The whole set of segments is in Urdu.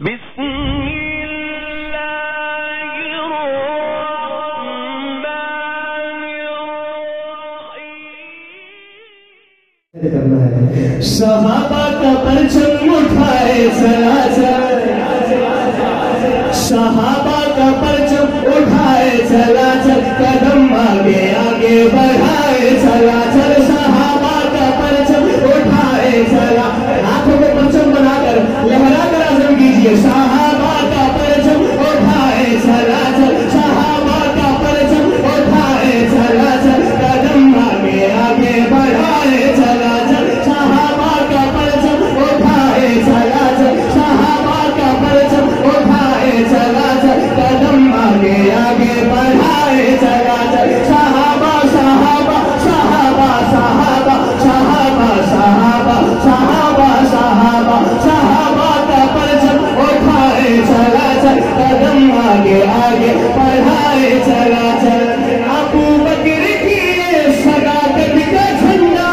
صحابہ کا پرچم اٹھائے سلاسل، صحابہ کا پرچم اٹھائے سلاسل، قدم آگے آگے بڑھائے سلاسل، صحابہ کا پرچم اٹھائے سلاسل، ہاتھوں میں پرچم بنا کر لہرا کر عزم کیجئے، صحابہ کا پرچم اٹھائے سلاسل، صحابہ کا پرچم اٹھائے سلاسل، قدم آگے آگے بڑھائے سلاسل، صحابہ کا پرچم اٹھائے سلاسل، صحابہ کا پرچم اٹھائے سلاسل، قدم آگے آگے بڑھائے سلاسل، صحابہ صحابہ صحابہ صحابہ صحابہ صحابہ صحابہ صحابہ صحابہ کا پرچم اٹھائے سلاسل، قدم آگے آگے بڑھائے سلاسل، ابو بکر کی صداقت کا جھنڈا،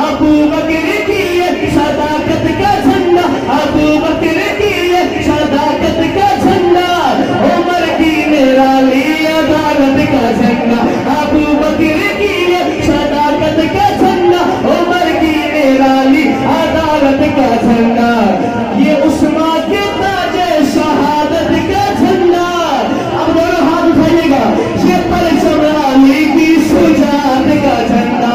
ابو بکر کی صداقت کا جھنڈا، ابو بکر کی صداقت کا جھنڈا، عمر کی نرالی عدالت کا جھنڈا، ابو بکر کی صداقت کا جھنڈا، عمر کی نرالی عدالت کا جھنڈا، یہ عثمان کے تاج شہادت کا جھنڈا، اب دونوں ہاتھ اٹھائیے گا، یہ پرچم علی کی شجاعت کا جھنڈا،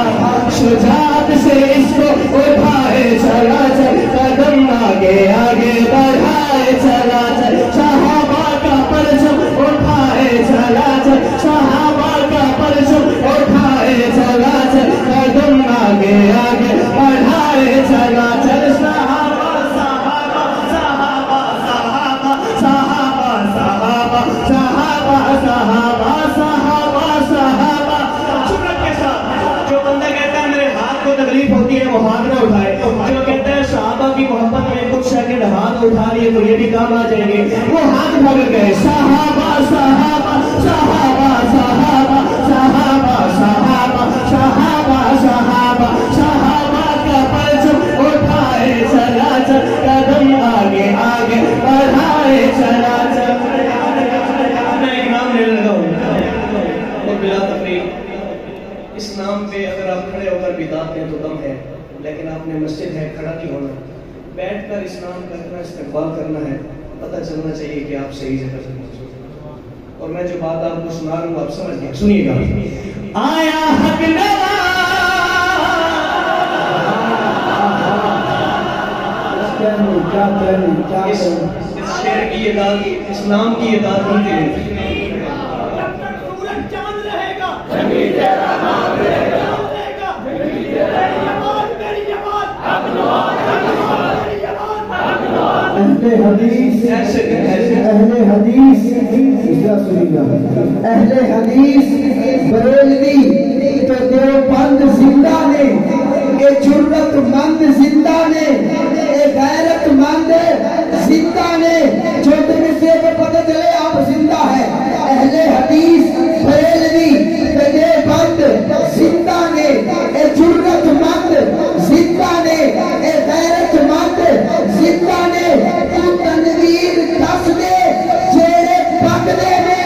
شجاعت سے اس کو اٹھائے سلاسل، قدم آگے آگے بڑھائے سلاسل، صحابہ کا پرچم اٹھائے سلاسل، صحابہ کا پرچم اٹھائے سلاسل، قدم آگے آگے بڑھائے سلاسل، صحابہ صحابہ صحابہ صحابہ صحابہ صحابہ صحابہ صحابہ صحابہ صحابہ، جرأت کے ساتھ جو بندہ کہتا ہے میرے ہاتھ کو تکلیف ہوتی ہے وہ ہاتھ نہ اٹھائے، جو کہتا ہے صحابہ کی محبت میں کچھ سیکنڈ ہاتھ اٹھا لیے تو یہ بھی کام آ جائیں گے، وہ ہاتھ اٹھا کر گئے، صحابہ صحابہ صحابہ صحابہ صحابہ صحابہ صحابہ صحابہ صحابہ کا پرچم اٹھائے سلاسل، قدم آگے آگے بڑھائے سلاسل۔ میں ایک نام لینے لگا ہوں اور بلا تفریق، اس نام پہ اگر آپ کھڑے ہو کر بدعت دیں تو دم ہے، لیکن آپ نے مسجد ہے کھڑا نہیں ہونا، بیٹھ کر اسلام کا اتنا استقبال کرنا ہے، پتہ چلنا چاہیے کہ آپ صحیح جگہ سے موجود، اور میں جو بات آپ کو سنا رہا ہوں آپ سمجھ گئے، سنیے گا، آیا حق نوا اس شعر کی یہ داد اسلام کی یہ داد نہیں دے اہل حدیث بریلوی تو دیوبند زندہ نے، اے جرت مند زندہ نے، اے غیرت مند زندہ نے، جو تم سے پتہ چلے آپ زندہ ہے، اہل حدیث بریلوی تو دیوبند زندہ نے، اے جرت مند زندہ نے، اے غیرت مند زندہ نے، تو تنویر دس دے جیڑے پکدے نے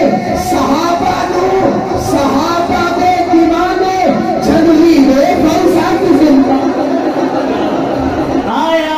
صحابہ نو، صحابہ دے دیوانے جنوی دے فلسفہ زندہ، آیا